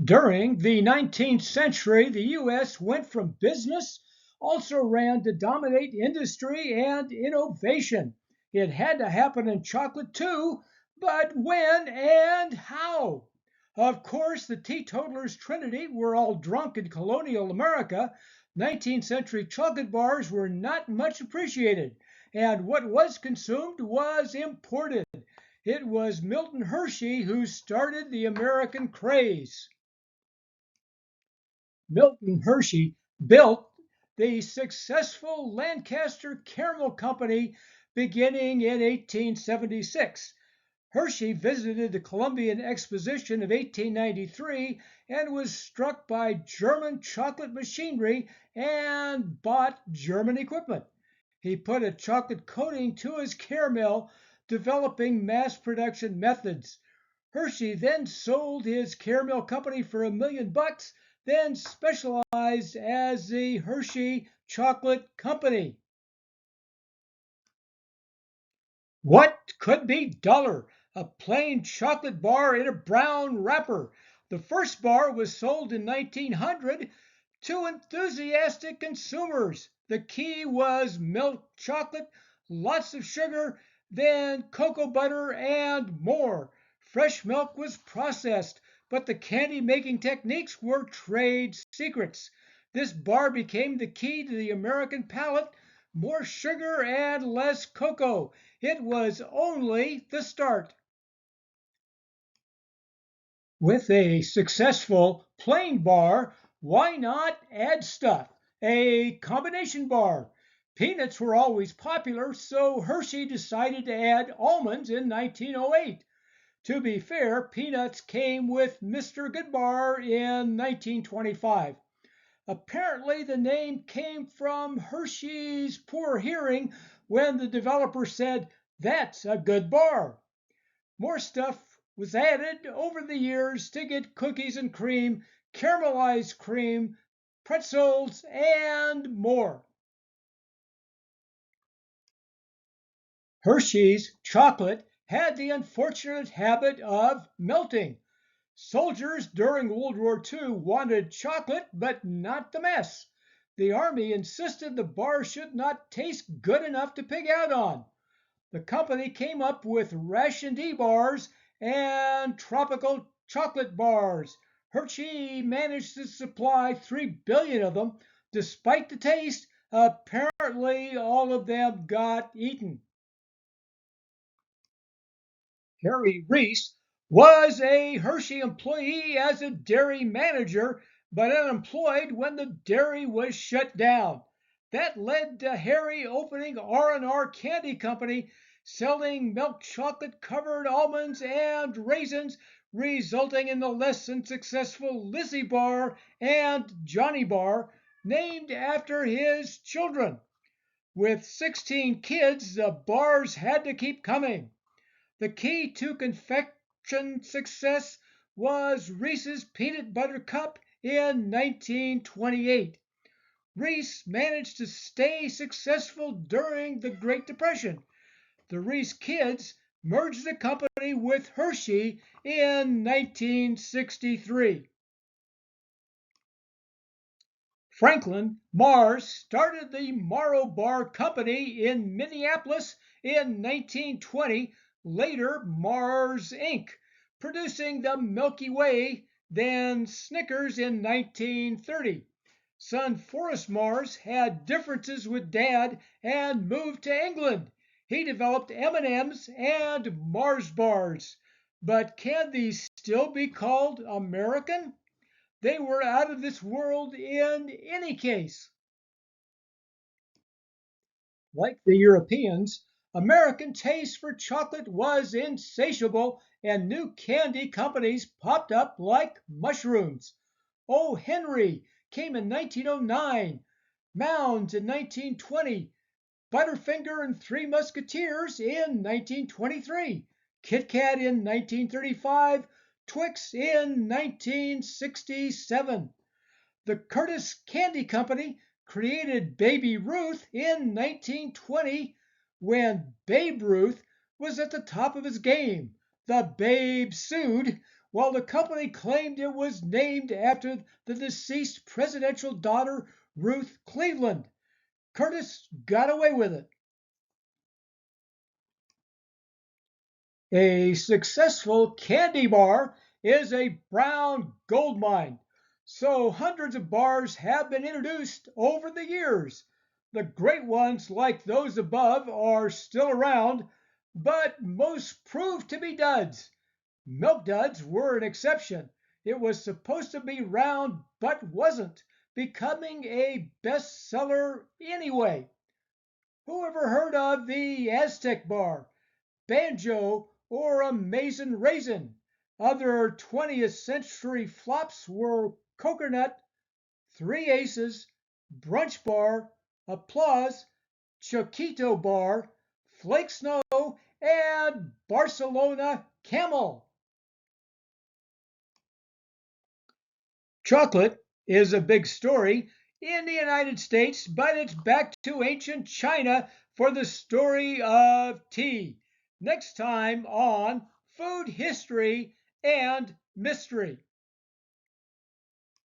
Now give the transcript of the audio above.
During the 19th century, the U.S. went from business, also ran to dominate industry and innovation. It had to happen in chocolate too, but when and how? Of course, the teetotalers' trinity were all drunk in colonial America. 19th century chocolate bars were not much appreciated, and what was consumed was imported. It was Milton Hershey who started the American craze. Milton Hershey built the successful Lancaster Caramel Company beginning in 1876. Hershey visited the Columbian Exposition of 1893 and was struck by German chocolate machinery and bought German equipment. He put a chocolate coating to his caramel, developing mass production methods. Hershey then sold his caramel company for $1 million, then specialized as the Hershey Chocolate Company. What could be duller? A plain chocolate bar in a brown wrapper. The first bar was sold in 1900 to enthusiastic consumers. The key was milk chocolate, lots of sugar, then cocoa butter, and more. Fresh milk was processed, but the candy making techniques were trade secrets. This bar became the key to the American palate: more sugar and less cocoa. It was only the start. With a successful plain bar, why not add stuff? A combination bar. Peanuts were always popular, so Hershey decided to add almonds in 1908. To be fair, peanuts came with Mr. Goodbar in 1925. Apparently, the name came from Hershey's poor hearing when the developer said, "That's a good bar." More stuff was added over the years to get cookies and cream, caramelized cream, pretzels, and more. Hershey's chocolate had the unfortunate habit of melting. Soldiers during World War II wanted chocolate, but not the mess. The Army insisted the bar should not taste good enough to pig out on. The company came up with Ration D bars and tropical chocolate bars. Hershey managed to supply 3 billion of them. Despite the taste, apparently all of them got eaten. Harry Reese was a Hershey employee as a dairy manager, but unemployed when the dairy was shut down. That led to Harry opening R&R Candy Company, selling milk chocolate covered almonds and raisins, resulting in the less than successful Lizzie Bar and Johnny Bar, named after his children. With 16 kids, the bars had to keep coming. The key to confection success was Reese's Peanut Butter Cup in 1928. Reese managed to stay successful during the Great Depression. The Reese kids merged the company with Hershey in 1963. Franklin Mars started the Morrow Bar Company in Minneapolis in 1920, later Mars Inc., producing the Milky Way, then Snickers in 1930. Son Forrest Mars had differences with Dad and moved to England. He developed M&Ms and Mars bars. But can these still be called American? They were out of this world in any case. Like the Europeans, American taste for chocolate was insatiable, and new candy companies popped up like mushrooms. O. Henry came in 1909, Mounds in 1920, Butterfinger and Three Musketeers in 1923, Kit Kat in 1935, Twix in 1967. The Curtis Candy Company created Baby Ruth in 1920 when Babe Ruth was at the top of his game. The Babe sued while the company claimed it was named after the deceased presidential daughter, Ruth Cleveland. Curtis got away with it. A successful candy bar is a brown gold mine, so hundreds of bars have been introduced over the years. The great ones, like those above, are still around, but most prove to be duds. Milk duds were an exception. It was supposed to be round, but wasn't, becoming a bestseller anyway. Who ever heard of the Aztec bar, banjo, or Amazin' Raisin? Other 20th century flops were Coconut, Three Aces, Brunch Bar, Applause, Choquito Bar, Flake Snow, and Barcelona Camel. Chocolate is a big story in the United States, but it's back to ancient China for the story of tea. Next time on Food History and Mystery.